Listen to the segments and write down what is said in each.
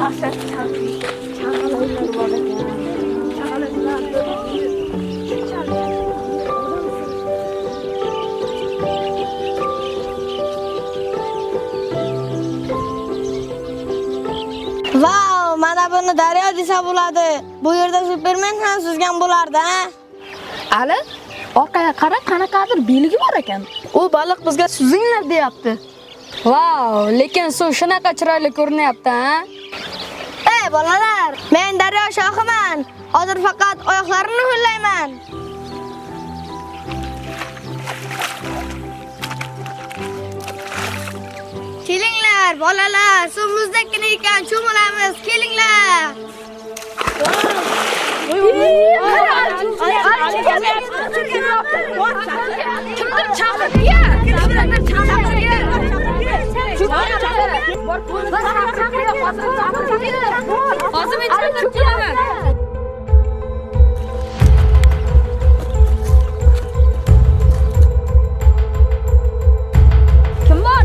Vau, mana buni daryo desa bo'ladi. Bu yerda Superman ham suzgan bo'lardi, ha? Ali, orqaga qara, qanaqadir belgi bor ekan. U baliq bizga suzinglar deyapti. Vau, lekin suv shunaqa chiroyli ko'rinyapti, ha? Ey bolalar, men daryo shohiman. Hozir faqat oyoqlarimni ho'llayman. Kelinglar bolalar, suv muzdagina ekan, cho'milamiz, kelinglar.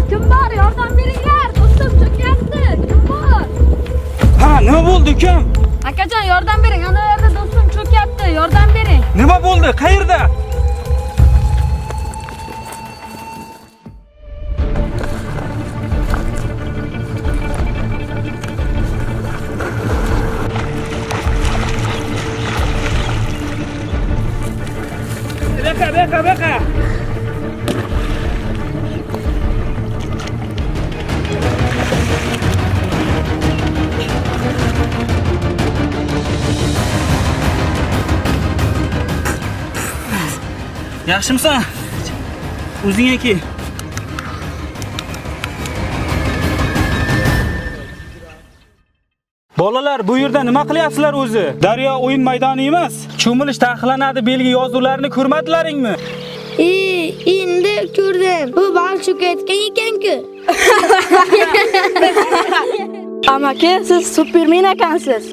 Kim bor? Yordam beringlar. Do'stim cho'kyapti. Kim bor? Ha, nima bo'ldi ukam? Akajon, yordam bering. Ana yerda do'stim cho'kyapti. Yordam bering. Nima bo'ldi? Qayerda? Beka. Yaxshimisan? O'zingga kel. Bolalar, bu yerda nima qilyapsizlar o'zi? Daryo o'yin maydoni emas. Cho'milish taqiqlanadi belgi yozuvlarini ko'rmadilaringmi? Endi ko'rdim. Bu baliq cho'kayotgan ekan-ku. Amaki, siz Superman ekansiz.